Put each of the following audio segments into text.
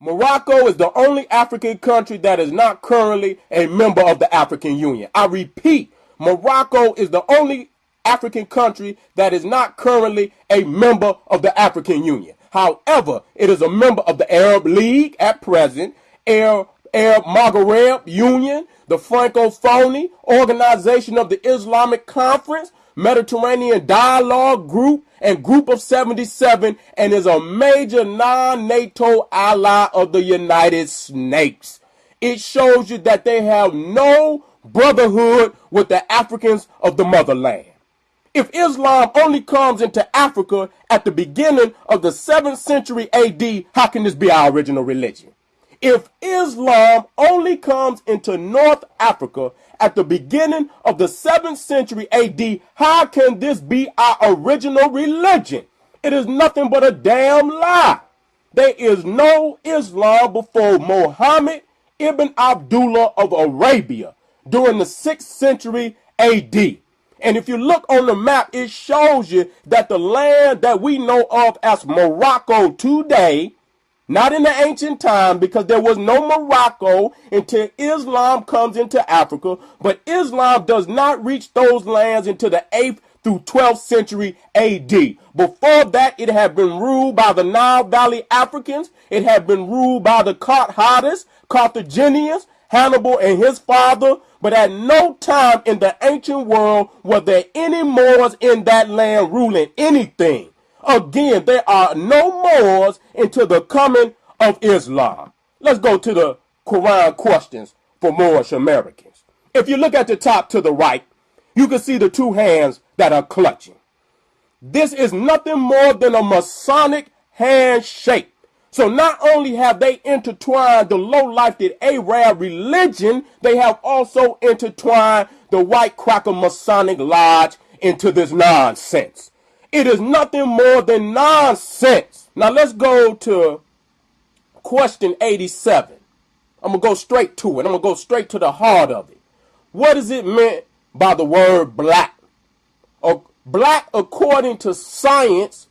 Morocco is the only African country that is not currently a member of the African Union. I repeat, Morocco is the only African country that is not currently a member of the African Union. However, it is a member of the Arab League at present, Arab Maghreb Union, the Francophone Organization of the Islamic Conference, Mediterranean Dialogue Group, and Group of 77, and is a major non-NATO ally of the United States. It shows you that they have no brotherhood with the Africans of the motherland. If Islam only comes into Africa at the beginning of the 7th century AD, how can this be our original religion? If Islam only comes into North Africa at the beginning of the 7th century AD, how can this be our original religion? It is nothing but a damn lie. There is no Islam before Muhammad ibn Abdullah of Arabia during the 6th century AD. And if you look on the map, it shows you that the land that we know of as Morocco today, not in the ancient time, because there was no Morocco until Islam comes into Africa, but Islam does not reach those lands until the 8th through 12th century AD. Before that, it had been ruled by the Nile Valley Africans. It had been ruled by the Carthaginians, Hannibal and his father. But at no time in the ancient world were there any Moors in that land ruling anything. Again, there are no Moors until the coming of Islam. Let's go to the Quran questions for Moorish Americans. If you look at the top to the right, you can see the two hands that are clutching. This is nothing more than a Masonic handshake. So not only have they intertwined the low-lifed Arab religion, they have also intertwined the white cracker Masonic lodge into this nonsense. It is nothing more than nonsense. Now let's go to question 87. I'm going to go straight to it. I'm going to go straight to the heart of it. What is it meant by the word black? Black, according to science,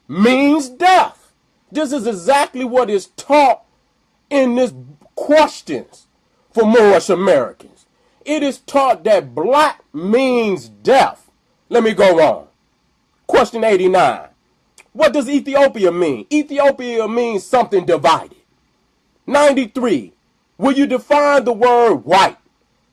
means death. This is exactly what is taught in this questions for Moorish Americans. It is taught that black means death. Let me go on. Question 89. What does Ethiopia mean? Ethiopia means something divided. 93. Will you define the word white?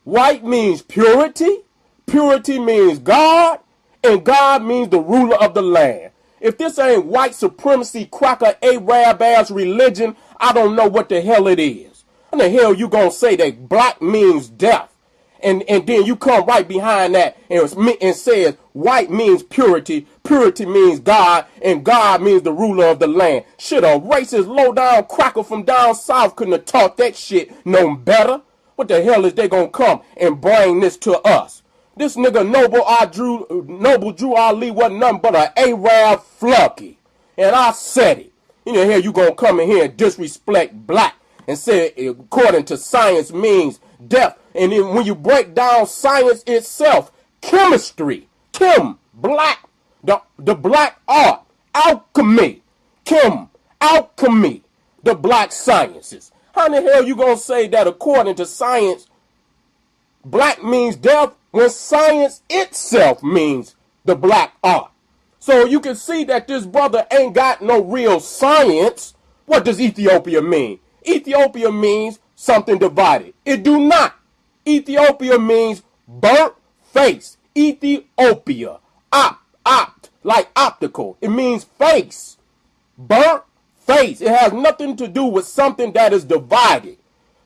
White means purity. Purity means God. And God means the ruler of the land. If this ain't white supremacy cracker Arab ass religion, I don't know what the hell it is. How the hell you gonna say that black means death? And then you come right behind that and says white means purity, purity means God, and God means the ruler of the land. Shit, a racist low down cracker from down south couldn't have taught that shit no better. What the hell is they gonna come and bring this to us? This nigga Noble Drew Ali wasn't nothing but an Arab flunky. And I said it. You know, here you gonna come in here and disrespect black and say according to science means death. And then when you break down science itself, chemistry, black, the black art, alchemy, alchemy, the black sciences. How in the hell you gonna say that according to science, black means death, when science itself means the black art? So you can see that this brother ain't got no real science. What does Ethiopia mean? Ethiopia means something divided. It do not. Ethiopia means burnt face. Ethiopia. Opt, like optical. It means face. Burnt face. It has nothing to do with something that is divided.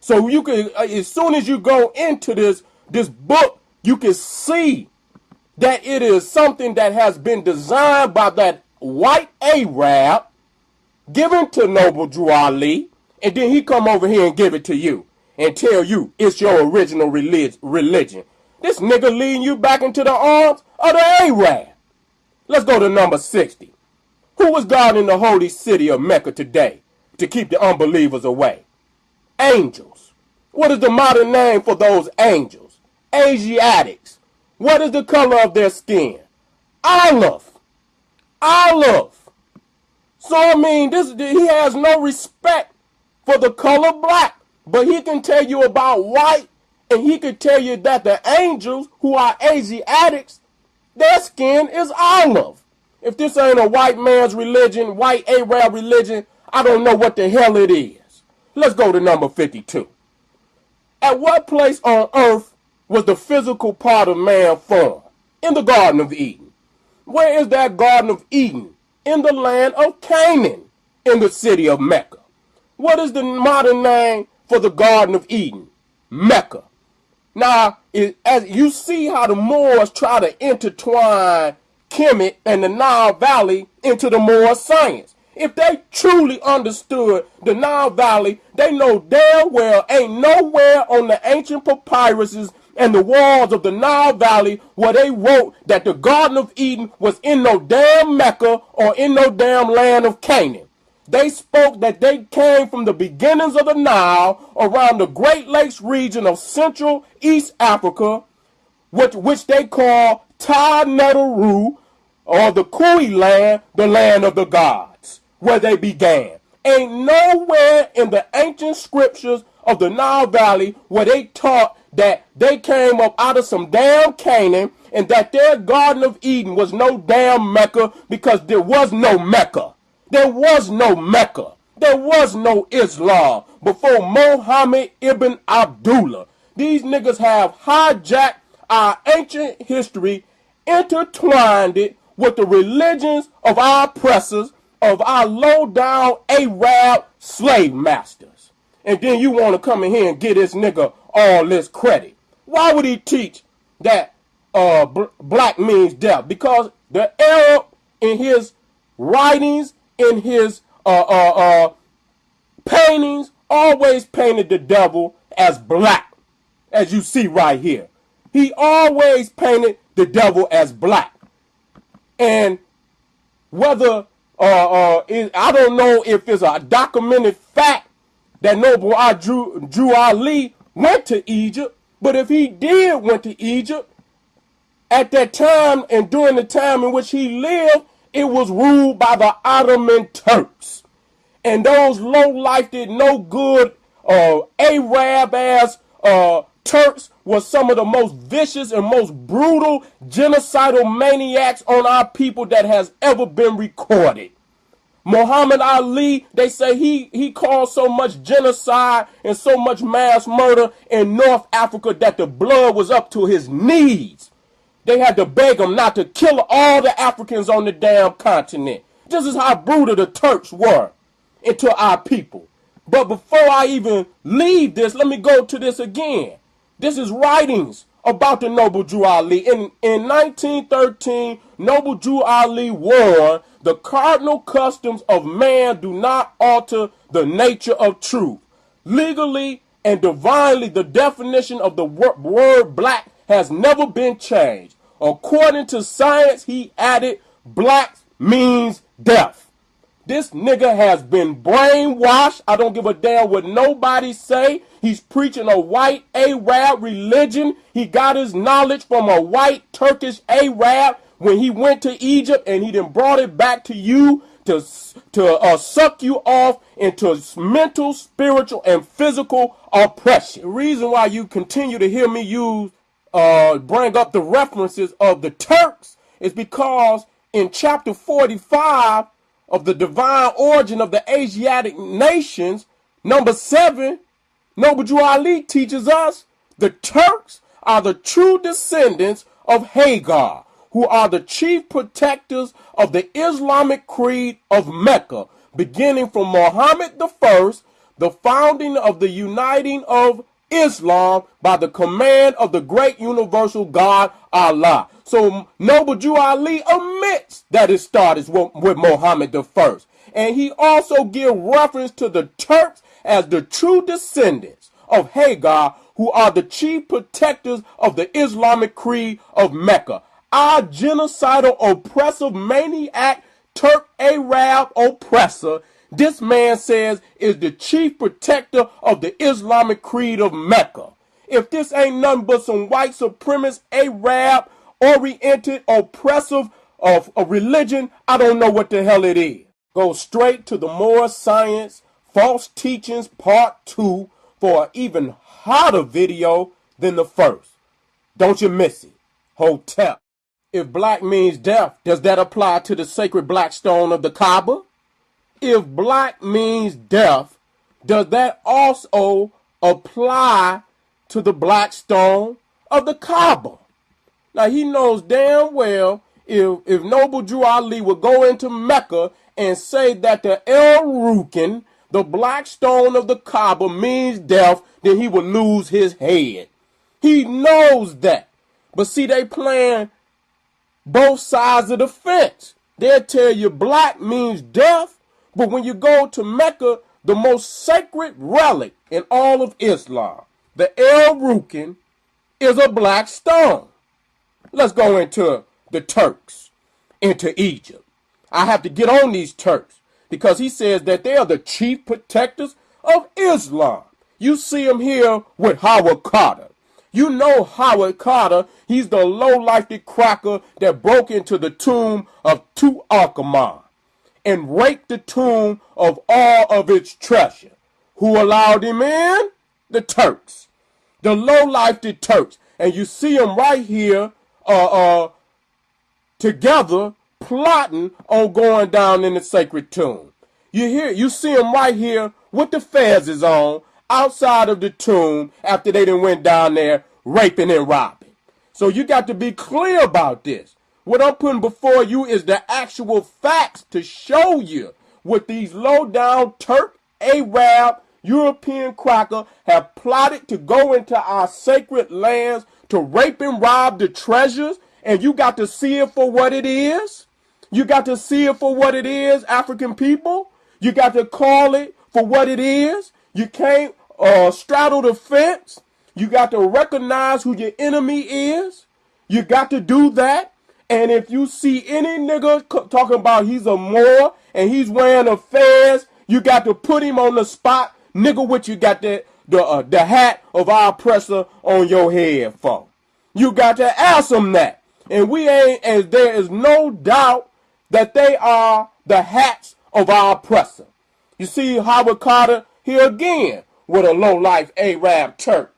So you can, as soon as you go into this book, you can see that it is something that has been designed by that white Arab, given to Noble Drew Ali, and then he come over here and give it to you and tell you it's your original religion. This nigga leading you back into the arms of the Arab. Let's go to number 60. Who is guarding the holy city of Mecca today to keep the unbelievers away? Angels. What is the modern name for those angels? Asiatics. What is the color of their skin? Olive. So I mean, he has no respect for the color black, but he can tell you about white, and he can tell you that the angels, who are Asiatics, their skin is olive. If this ain't a white man's religion, white Arab religion, I don't know what the hell it is. Let's go to number 52. At what place on earth was the physical part of man formed? In the Garden of Eden. Where is that Garden of Eden? In the land of Canaan, in the city of Mecca. What is the modern name for the Garden of Eden? Mecca. Now, as you see how the Moors try to intertwine Kemet and the Nile Valley into the Moor science. If they truly understood the Nile Valley, they know damn well ain't nowhere on the ancient papyruses and the walls of the Nile Valley where they wrote that the Garden of Eden was in no damn Mecca or in no damn land of Canaan. They spoke that they came from the beginnings of the Nile around the Great Lakes region of Central East Africa, which they call Ta Neteru, or the Kui land, the land of the gods, where they began. Ain't nowhere in the ancient scriptures of the Nile Valley where they taught that they came up out of some damn Canaan and that their Garden of Eden was no damn Mecca, because there was no Mecca. There was no Mecca. There was no Islam before Muhammad ibn Abdullah. These niggas have hijacked our ancient history, intertwined it with the religions of our oppressors, of our low-down Arab slave masters. And then you want to come in here and give this nigga all this credit. Why would he teach that black means death? Because the Arab, in his writings, in his paintings, always painted the devil as black, as you see right here. He always painted the devil as black. And whether, I don't know if it's a documented fact that Noble Drew Ali went to Egypt, but if he did went to Egypt, at that time and during the time in which he lived, it was ruled by the Ottoman Turks. And those low-life did no good Arab-ass Turks were some of the most vicious and most brutal genocidal maniacs on our people that has ever been recorded. Muhammad Ali, they say he caused so much genocide and so much mass murder in North Africa that the blood was up to his knees. They had to beg him not to kill all the Africans on the damn continent. This is how brutal the Turks were into our people. But before I even leave this, let me go to this again. This is writings about the Noble Drew Ali. In 1913, Noble Drew Ali warned, the cardinal customs of man do not alter the nature of truth. Legally and divinely, the definition of the word black has never been changed. According to science, he added, black means death. This nigga has been brainwashed. I don't give a damn what nobody say. He's preaching a white Arab religion. He got his knowledge from a white Turkish Arab when he went to Egypt, and he then brought it back to you to suck you off into mental, spiritual, and physical oppression. The reason why you continue to hear me bring up the references of the Turks is because in chapter 45 of the divine origin of the Asiatic nations, number 7, Noble Drew Ali teaches us the Turks are the true descendants of Hagar, who are the chief protectors of the Islamic creed of Mecca, beginning from Muhammad I, the founding of the uniting of Islam by the command of the great universal God Allah. So Noble Drew Ali admits that it started with Muhammad I. And he also gives reference to the Turks as the true descendants of Hagar, who are the chief protectors of the Islamic creed of Mecca. Our genocidal, oppressive, maniac, Turk Arab oppressor, this man says, is the chief protector of the Islamic creed of Mecca. If this ain't nothing but some white supremacist, Arab, oriented, oppressive of a religion, I don't know what the hell it is. Go straight to the Moorish science, False Teachings Part 2 for an even hotter video than the first. Don't you miss it. Hotel. If black means death, does that apply to the sacred black stone of the Kaaba? If black means death, does that also apply to the black stone of the Kaaba? Now he knows damn well if Noble Drew Ali would go into Mecca and say that the El Rukin, the black stone of the Kaaba, means death, then he would lose his head. He knows that. But see, they playing both sides of the fence. They'll tell you black means death, but when you go to Mecca, the most sacred relic in all of Islam, the El Rukin, is a black stone. Let's go into the Turks, into Egypt. I have to get on these Turks because he says that they are the chief protectors of Islam. You see him here with Howard Carter. You know Howard Carter, he's the low-lifed cracker that broke into the tomb of Tutankhamun and raped the tomb of all of its treasure. Who allowed him in? The Turks. The low-lifed Turks. And you see them right here together plotting on going down in the sacred tomb. You see them right here with the fezzes on outside of the tomb after they done went down there raping and robbing. So you got to be clear about this. What I'm putting before you is the actual facts to show you what these low-down Turk, Arab, European cracker have plotted to go into our sacred lands to rape and rob the treasures, and you got to see it for what it is. You got to see it for what it is, African people. You got to call it for what it is. You can't straddle the fence. You got to recognize who your enemy is. You got to do that. And if you see any nigga talking about he's a Moor and he's wearing a fez, you got to put him on the spot. Nigga, what you got the hat of our oppressor on your head for? You got to ask them that. And there is no doubt that they are the hats of our oppressor. You see Howard Carter here again with a low-life Arab Turk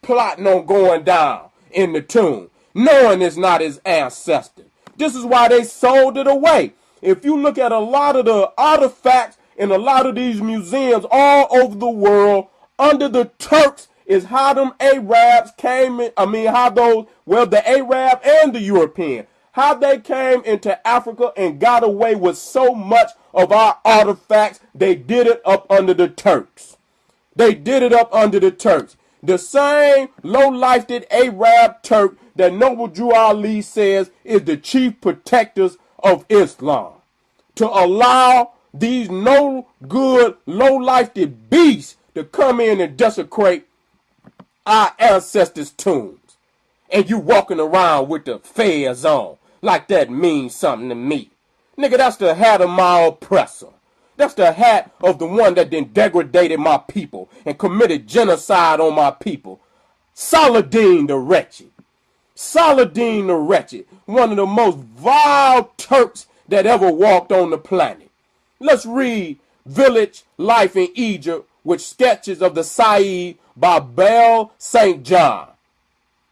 plotting on going down in the tomb, knowing it's not his ancestor. This is why they sold it away. If you look at a lot of the artifacts in a lot of these museums all over the world, under the Turks is how them Arabs came in, the Arab and the European, how they came into Africa and got away with so much of our artifacts. They did it up under the Turks. They did it up under the Turks. The same low-lifed Arab Turk that Noble Drew Ali says is the chief protectors of Islam. To allow these no good, low-lifed beasts to come in and desecrate our ancestors' tombs. And you walking around with the fez on like that means something to me. Nigga, that's the hat of my oppressor. That's the hat of the one that then degraded my people and committed genocide on my people. Saladin the wretched. Saladin the wretched. One of the most vile Turks that ever walked on the planet. Let's read Village Life in Egypt with sketches of the Said by Bel St. John.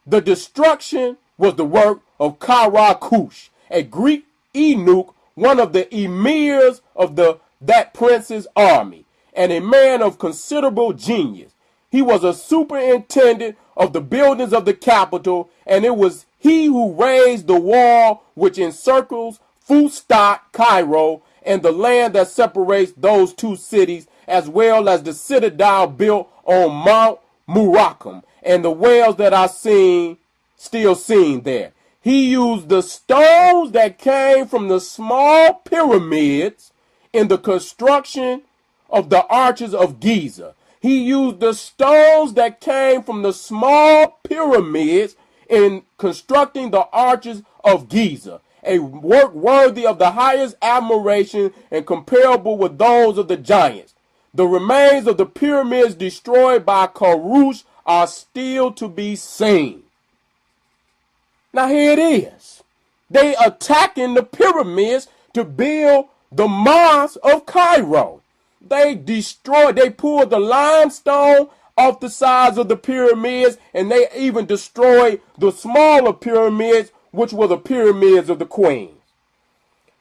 The destruction was the work of Karakush, a Greek eunuch, one of the emirs of that prince's army, and a man of considerable genius. He was a superintendent of the buildings of the capital, and it was he who raised the wall which encircles Fustat, Cairo, and the land that separates those two cities, as well as the citadel built on Mount Morocco, and the wells that are still seen there. He used the stones that came from the small pyramids in the construction of the arches of Giza. He used the stones that came from the small pyramids in constructing the arches of Giza, a work worthy of the highest admiration and comparable with those of the giants. The remains of the pyramids destroyed by Karush are still to be seen. Now here it is. They attacking the pyramids to build the mosque of Cairo. They destroyed, they pulled the limestone off the sides of the pyramids, and they even destroyed the smaller pyramids, which were the pyramids of the queens.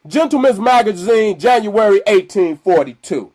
Gentleman's Magazine, January 1842.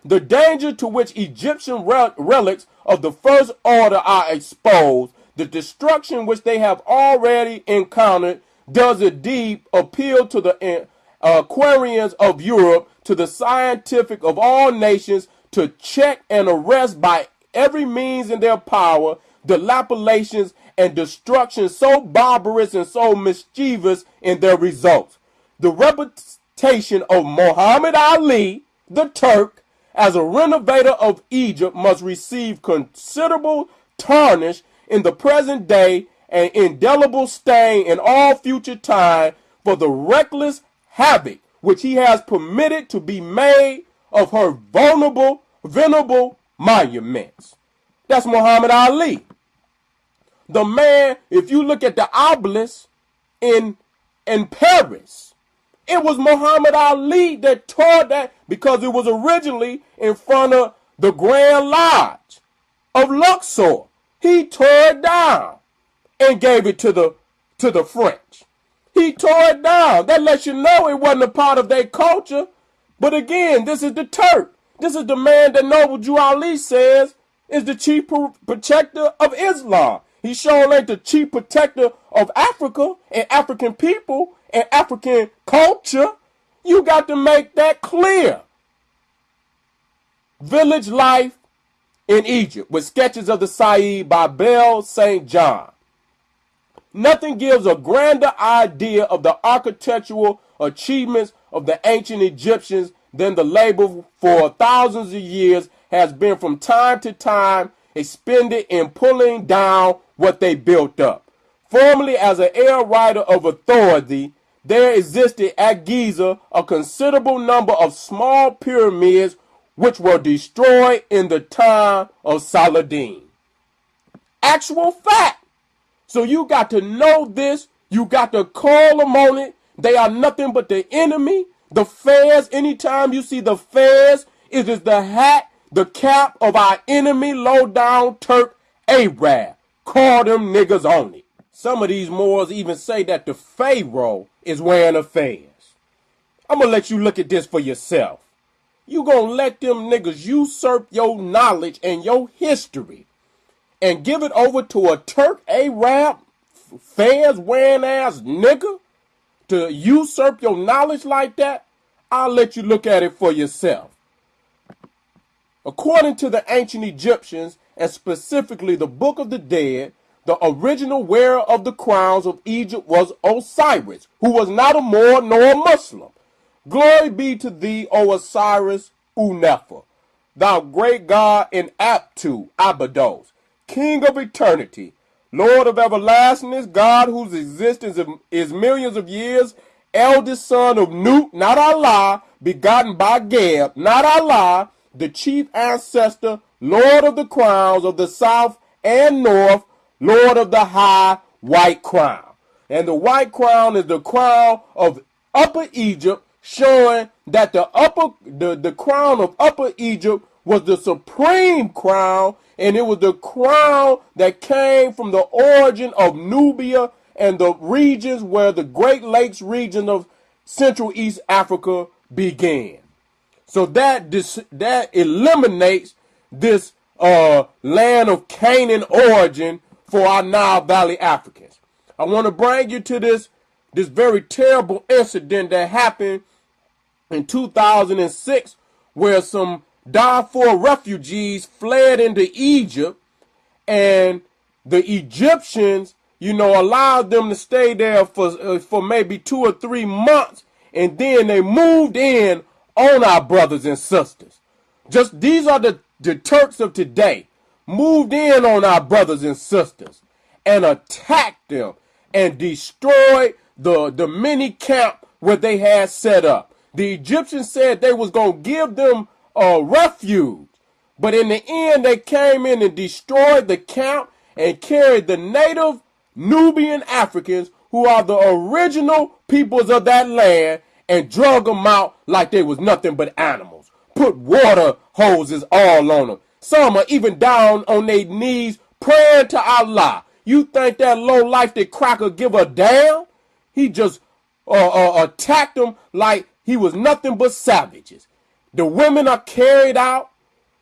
The danger to which Egyptian relics of the first order are exposed, the destruction which they have already encountered, does indeed appeal to the Aquarians of Europe, to the scientific of all nations, to check and arrest by every means in their power the dilapidations and destruction so barbarous and so mischievous in their results. The reputation of Muhammad Ali, the Turk, as a renovator of Egypt must receive considerable tarnish in the present day and indelible stain in all future time for the reckless havoc which he has permitted to be made of her venerable monuments. That's Muhammad Ali. The man, if you look at the obelisk in Paris, it was Muhammad Ali that tore that, because it was originally in front of the Grand Lodge of Luxor. He tore it down and gave it to the French. He tore it down. That lets you know it wasn't a part of their culture. But again, this is the Turk. This is the man that Noble Jew Ali says is the chief protector of Islam. He sure ain't the chief protector of Africa and African people and African culture. You got to make that clear. Village Life in Egypt, with sketches of the Said by Bell St. John. Nothing gives a grander idea of the architectural achievements of the ancient Egyptians than the labor for thousands of years has been from time to time expended in pulling down what they built up. Formerly, as an air rider of authority, there existed at Giza a considerable number of small pyramids which were destroyed in the time of Saladin. Actual fact. So you got to know this. You got to call them on it. They are nothing but the enemy. The fez, anytime you see the fez, it is the hat, the cap of our enemy, low down Turk Arab. Call them niggas on it. Some of these Moors even say that the Pharaoh is wearing a fez. I'm going to let you look at this for yourself. You going to let them niggas usurp your knowledge and your history and give it over to a Turk Arab fez wearing ass nigga to usurp your knowledge like that? I'll let you look at it for yourself. According to the ancient Egyptians, and specifically the Book of the Dead, the original wearer of the crowns of Egypt was Osiris, who was not a Moor nor a Muslim. Glory be to thee, O Osiris Unefer, thou great God in Aptu, Abydos, King of eternity, Lord of everlastingness, God whose existence is millions of years, eldest son of Nut, not Allah, begotten by Geb, not Allah, the chief ancestor, Lord of the crowns of the south and north, Lord of the high white crown. And the white crown is the crown of Upper Egypt, showing that the crown of Upper Egypt was the supreme crown, and it was the crown that came from the origin of Nubia and the regions where the Great Lakes region of Central East Africa began. So that eliminates this land of Canaan origin for our Nile Valley Africans. I want to bring you to this very terrible incident that happened in 2006, where some Darfur refugees fled into Egypt, and the Egyptians, allowed them to stay there for maybe 2 or 3 months, and then they moved in on our brothers and sisters. Just these are the Turks of today, moved in on our brothers and sisters and attacked them and destroyed the mini camp where they had set up. The Egyptians said they was going to give them a refuge, but in the end they came in and destroyed the camp and carried the native Nubian Africans, who are the original peoples of that land, and drug them out like they was nothing but animals. put water hoses all on them. Some are even down on their knees praying to Allah. You think that low-life cracker give a damn? He just attacked them like he was nothing but savages. The women are carried out.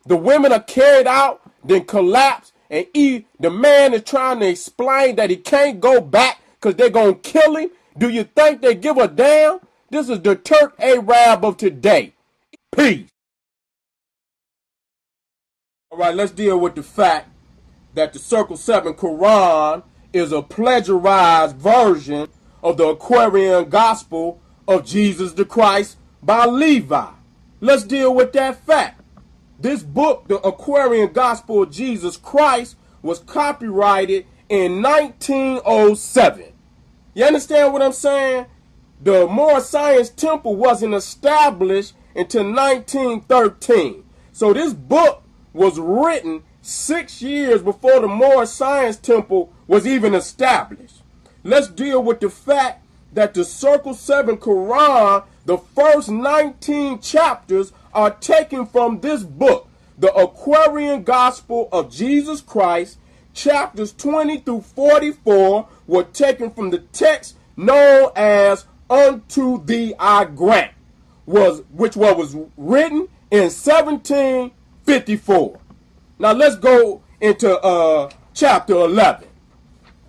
Then collapse. And the man is trying to explain that he can't go back because they're going to kill him. Do you think they give a damn? This is the Turk Arab of today. Peace. All right, let's deal with the fact that the Circle 7 Quran is a plagiarized version of the Aquarian Gospel of Jesus the Christ by Levi. Let's deal with that fact. This book, the Aquarian Gospel of Jesus Christ, was copyrighted in 1907. You understand what I'm saying? The Moorish Science Temple wasn't established until 1913. So this book was written 6 years before the Moorish Science Temple was even established. Let's deal with the fact that the Circle 7 Quran, the first 19 chapters are taken from this book, the Aquarian Gospel of Jesus Christ. Chapters 20 through 44 were taken from the text known as Unto Thee I Grant, which was written in 1754. Now let's go into chapter 11.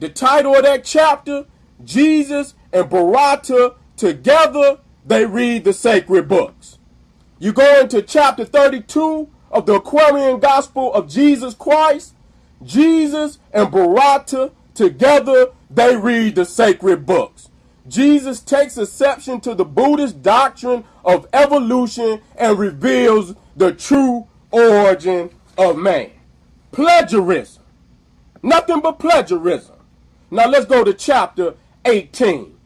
The title of that chapter, Jesus and Barata together, they read the sacred books. You go into chapter 32 of the Aquarian Gospel of Jesus Christ. Jesus and Barata together, they read the sacred books. Jesus takes exception to the Buddhist doctrine of evolution and reveals the true origin of man. Plagiarism. Nothing but plagiarism. Now let's go to chapter 18.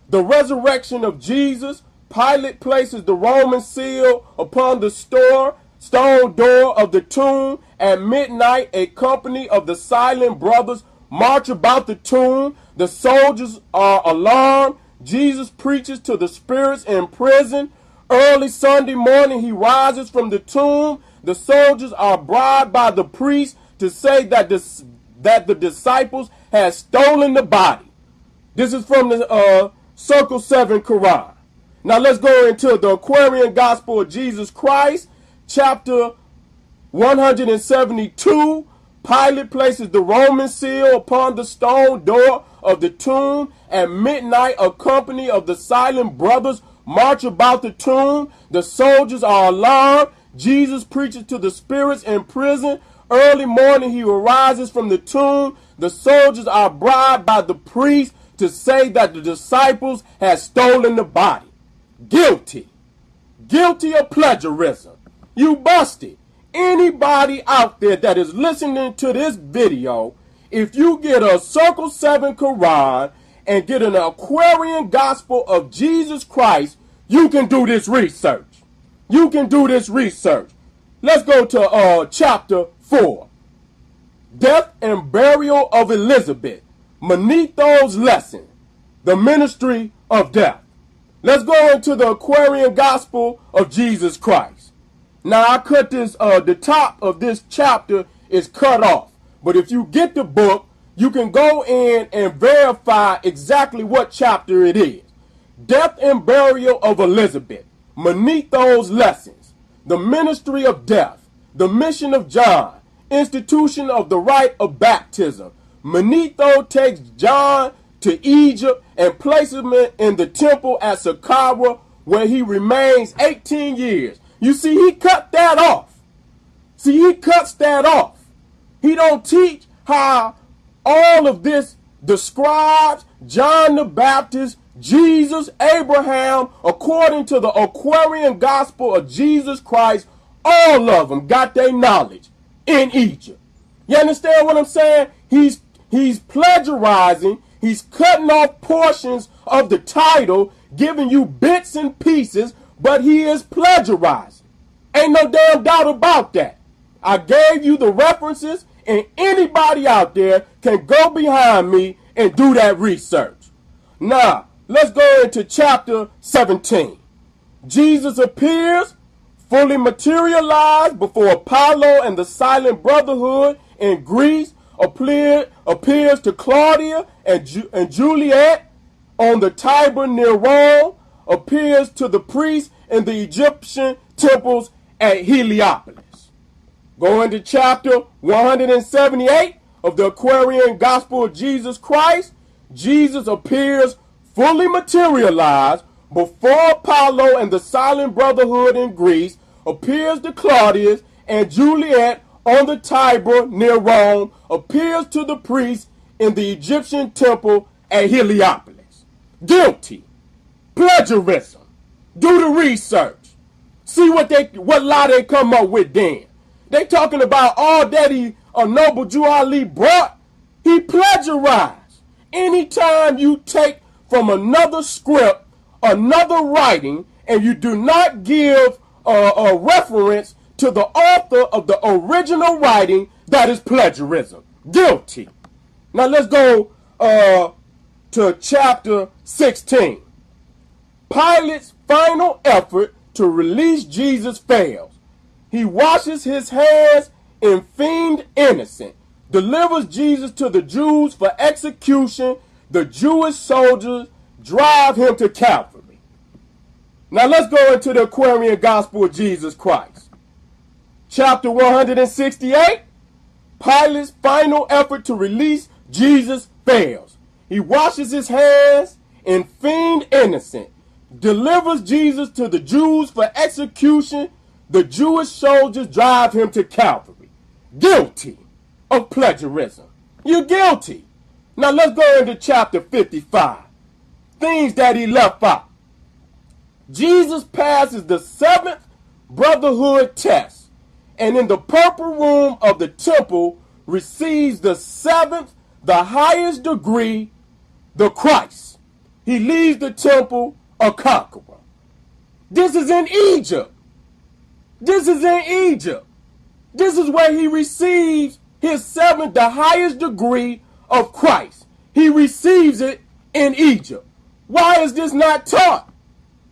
The resurrection of Jesus. Pilate places the Roman seal upon the stone door of the tomb. At midnight, a company of the silent brothers march about the tomb. The soldiers are alarmed. Jesus preaches to the spirits in prison. Early Sunday morning, he rises from the tomb. The soldiers are bribed by the priest to say that the disciples had stolen the body. This is from the Circle 7 Quran. Now let's go into the Aquarian Gospel of Jesus Christ, chapter 172. Pilate places the Roman seal upon the stone door of the tomb. At midnight, a company of the silent brothers march about the tomb. The soldiers are alarmed. Jesus preaches to the spirits in prison. Early morning, he arises from the tomb. The soldiers are bribed by the priest to say that the disciples had stolen the body. Guilty. Guilty of plagiarism. You busted. Anybody out there that is listening to this video, if you get a Circle 7 Quran and get an Aquarian Gospel of Jesus Christ, you can do this research. You can do this research. Let's go to chapter 4. Death and Burial of Elizabeth. Manetho's Lesson. The Ministry of Death. Let's go into the Aquarian Gospel of Jesus Christ. Now I cut this, the top of this chapter is cut off. But if you get the book, you can go in and verify exactly what chapter it is. Death and Burial of Elizabeth. Manetho's Lessons. The Ministry of Death. The Mission of John. Institution of the Rite of Baptism. Manetho takes John to Egypt and places him in the temple at Saqqara, where he remains 18 years. You see, he cut that off. See, he cuts that off. He don't teach how all of this describes John the Baptist, Jesus, Abraham, according to the Aquarian Gospel of Jesus Christ. All of them got their knowledge in Egypt. You understand what I'm saying? He's plagiarizing. He's cutting off portions of the title, giving you bits and pieces, but he is plagiarizing. Ain't no damn doubt about that. I gave you the references, and anybody out there can go behind me and do that research. Now, let's go into chapter 17. Jesus appears fully materialized before Apollo and the Silent Brotherhood in Greece, appears to Claudia and Juliet on the Tiber near Rome, appears to the priests in the Egyptian temples at Heliopolis. Go into chapter 178 of the Aquarian Gospel of Jesus Christ. Jesus appears fully materialized before Apollo and the Silent Brotherhood in Greece, appears to Claudius and Juliet on the Tiber near Rome, appears to the priests in the Egyptian temple at Heliopolis. Guilty. Plagiarism. Do the research. See what lie they come up with then. They talking about all that Noble Jew Ali brought. He plagiarized. Anytime you take from another script, another writing, and you do not give a reference to the author of the original writing, that is plagiarism. Guilty. Now let's go to chapter 16. Pilate's final effort to release Jesus fails. He washes his hands in feigned innocence, delivers Jesus to the Jews for execution. The Jewish soldiers drive him to Calvary. Now let's go into the Aquarian Gospel of Jesus Christ. Chapter 168. Pilate's final effort to release Jesus fails. He washes his hands in feigned innocence, delivers Jesus to the Jews for execution. The Jewish soldiers drive him to Calvary. Guilty of plagiarism. You're guilty. Now let's go into chapter 55. Things that he left out. Jesus passes the 7th brotherhood test, and in the purple room of the temple receives the 7th, the highest degree, the Christ. He leaves the temple a conqueror. This is in Egypt. This is in Egypt. This is where he receives his 7th, the highest degree of Christ. He receives it in Egypt. Why is this not taught?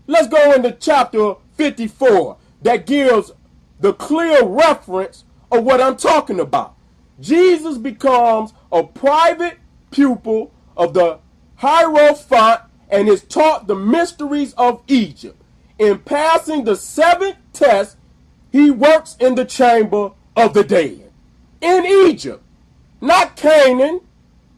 Let's go into chapter 54 that gives the clear reference of what I'm talking about. Jesus becomes a private pupil of the Hierophant and is taught the mysteries of Egypt. In passing the 7th test, he works in the chamber of the dead. In Egypt. Not Canaan,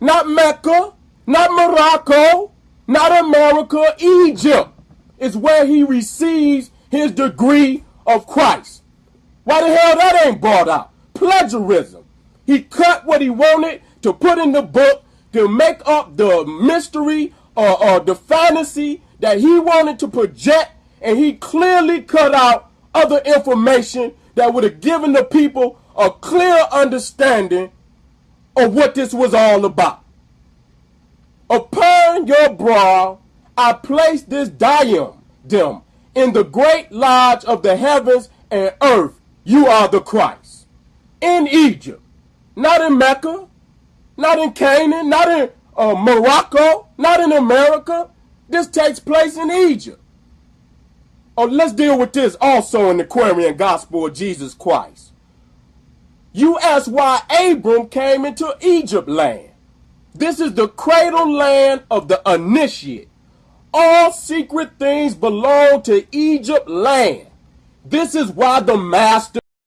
not Mecca, not Morocco, not America. Egypt is where he receives his degree of Christ. Why the hell that ain't brought out? Plagiarism. He cut what he wanted to put in the book to make up the mystery or the fantasy that he wanted to project, and he clearly cut out other information that would have given the people a clear understanding of what this was all about. Upon your brow I place this diadem. In the great lodge of the heavens and earth, you are the Christ. In Egypt, not in Mecca, not in Canaan, not in Morocco, not in America. This takes place in Egypt. Oh, let's deal with this also in the Aquarian Gospel of Jesus Christ. You ask why Abram came into Egypt land. This is the cradle land of the initiate. All secret things belong to Egypt land. This is why the master